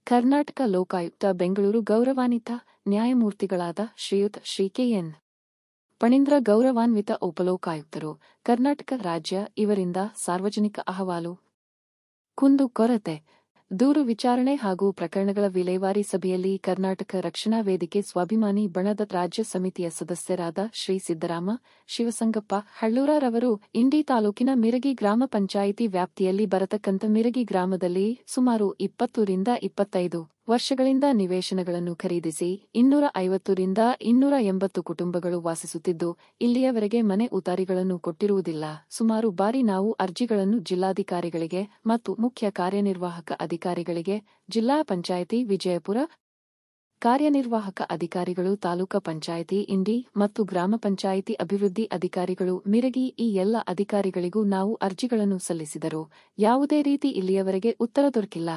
ಕರ್ನಾಟಕ ಲೋಕಾಯುಕ್ತ ಬೆಂಗಳೂರು ಗೌರವಾನ್ವಿತ ನ್ಯಾಯಮೂರ್ತಿಗಳಾದ ಶ್ರೀಯುತ ಶ್ರೀ ಕೆ.ಎನ್. ಫಣೀಂದ್ರ ಗೌರವಾನ್ವಿತ ಉಪಲೋಕಾಯುಕ್ತರು, ಕರ್ನಾಟಕ ರಾಜ್ಯ ಇವರಿಂದ ಸಾರ್ವಜನಿಕ ಅಹವಾಲು, ಕುಂದು ಕೊರತೆ, ದೂರು ವಿಚಾರಣೆ ಹಾಗೂ ಪ್ರಕರಣಗಳ ವಿಲೇವಾರಿ ಸಭೆಯಲ್ಲಿ ಕರ್ನಾಟಕ ರಕ್ಷಣಾ ವೇದಿಕೆ ಸ್ವಾಭಿಮಾನಿ ಬಣದ ರಾಜ್ಯ ಸಮಿತಿಯ ಸದಸ್ಯರಾದ ಶ್ರೀ ಸಿದ್ದರಾಮ ಶಿವಸಂಗಪ್ಪ ಹಳ್ಳೂರರವರು ಇಂಡಿ ತಾಲೂಕಿನ ಮಿರಗಿ ಗ್ರಾಮ ಪಂಚಾಯಿತಿ ವ್ಯಾಪ್ತಿಯಲ್ಲಿ ಬರತಕ್ಕಂಥ ಮಿರಗಿ ಗ್ರಾಮದಲ್ಲಿ ಸುಮಾರು 20 ರಿಂದ 25 ವರ್ಷಗಳಿಂದ ನಿವೇಶನಗಳನ್ನು ಖರೀದಿಸಿ 250 ರಿಂದ 280 ಕುಟುಂಬಗಳು ವಾಸಿಸುತ್ತಿದ್ದು, ಇಲ್ಲಿಯವರೆಗೆ ಮನೆ ಉತಾರಿಗಳನ್ನು ಕೊಟ್ಟಿರುವುದಿಲ್ಲ. ಸುಮಾರು ಬಾರಿ ನಾವು ಅರ್ಜಿಗಳನ್ನು ಜಿಲ್ಲಾಧಿಕಾರಿಗಳಿಗೆ ಮತ್ತು ಮುಖ್ಯ ಕಾರ್ಯನಿರ್ವಾಹಕ ಅಧಿಕಾರಿಗಳಿಗೆ, ಜಿಲ್ಲಾ ಪಂಚಾಯಿತಿ ವಿಜಯಪುರ ಕಾರ್ಯನಿರ್ವಾಹಕ ಅಧಿಕಾರಿಗಳು, ತಾಲೂಕಾ ಪಂಚಾಯಿತಿ ಇಂಡಿ ಮತ್ತು ಗ್ರಾಮ ಪಂಚಾಯಿತಿ ಅಭಿವೃದ್ಧಿ ಅಧಿಕಾರಿಗಳು ಮಿರಗಿ ಈ ಎಲ್ಲ ಅಧಿಕಾರಿಗಳಿಗೂ ನಾವು ಅರ್ಜಿಗಳನ್ನು ಸಲ್ಲಿಸಿದರೂ ಯಾವುದೇ ರೀತಿ ಇಲ್ಲಿಯವರೆಗೆ ಉತ್ತರ ದೊರಕಿಲ್ಲ.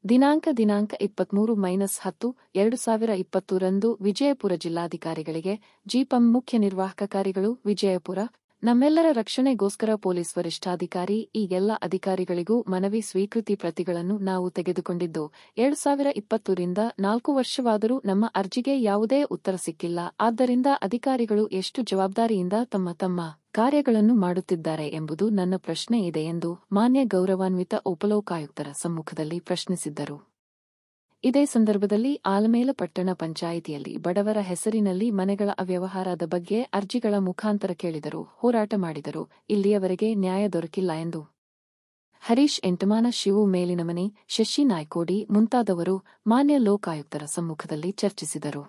ದಿನಾಂಕ 23-10-2020 ರಂದು ವಿಜಯಪುರ ಜಿಲ್ಲಾಧಿಕಾರಿಗಳಿಗೆ ಜಿಪಂ ಮುಖ್ಯ ನಿರ್ವಾಹಕಾರಿಗಳು ವಿಜಯಪುರ ನಮ್ಮೆಲ್ಲರ ರಕ್ಷಣೆಗೋಸ್ಕರ ಪೊಲೀಸ್ ವರಿಷ್ಠಾಧಿಕಾರಿ ಈ ಎಲ್ಲ ಅಧಿಕಾರಿಗಳಿಗೂ ಮನವಿ ಸ್ವೀಕೃತಿ ಪ್ರತಿಗಳನ್ನು ನಾವು ತೆಗೆದುಕೊಂಡಿದ್ದು 2020 ರಿಂದ 4 ವರ್ಷವಾದರೂ ನಮ್ಮ ಅರ್ಜಿಗೆ ಯಾವುದೇ ಉತ್ತರ ಸಿಕ್ಕಿಲ್ಲ. ಆದ್ದರಿಂದ ಅಧಿಕಾರಿಗಳು ಎಷ್ಟು ಜವಾಬ್ದಾರಿಯಿಂದ ತಮ್ಮ ಕಾರ್ಯಗಳನ್ನು ಮಾಡುತ್ತಿದ್ದಾರೆ ಎಂಬುದು ನನ್ನ ಪ್ರಶ್ನೆ ಇದೆ ಎಂದು ಮಾನ್ಯ ಗೌರವಾನ್ವಿತ ಉಪಲೋಕಾಯುಕ್ತರ ಸಮ್ಮುಖದಲ್ಲಿ ಪ್ರಶ್ನಿಸಿದ್ದರು. ಇದೇ ಸಂದರ್ಭದಲ್ಲಿ ಆಲಮೇಲ ಪಟ್ಟಣ ಪಂಚಾಯಿತಿಯಲ್ಲಿ ಬಡವರ ಹೆಸರಿನಲ್ಲಿ ಮನೆಗಳ ಅವ್ಯವಹಾರದ ಬಗ್ಗೆ ಅರ್ಜಿಗಳ ಮುಖಾಂತರ ಕೇಳಿದರು, ಹೋರಾಟ ಮಾಡಿದರು. ಇಲ್ಲಿಯವರೆಗೆ ನ್ಯಾಯ ದೊರಕಿಲ್ಲ ಎಂದು ಹರೀಶ್ ಎಂಟಮಾನ, ಶಿವು ಮೇಲಿನಮನಿ, ಶಶಿ ನಾಯ್ಕೋಡಿ ಮುಂತಾದವರು ಮಾನ್ಯ ಲೋಕಾಯುಕ್ತರ ಸಮ್ಮುಖದಲ್ಲಿ ಚರ್ಚಿಸಿದರು.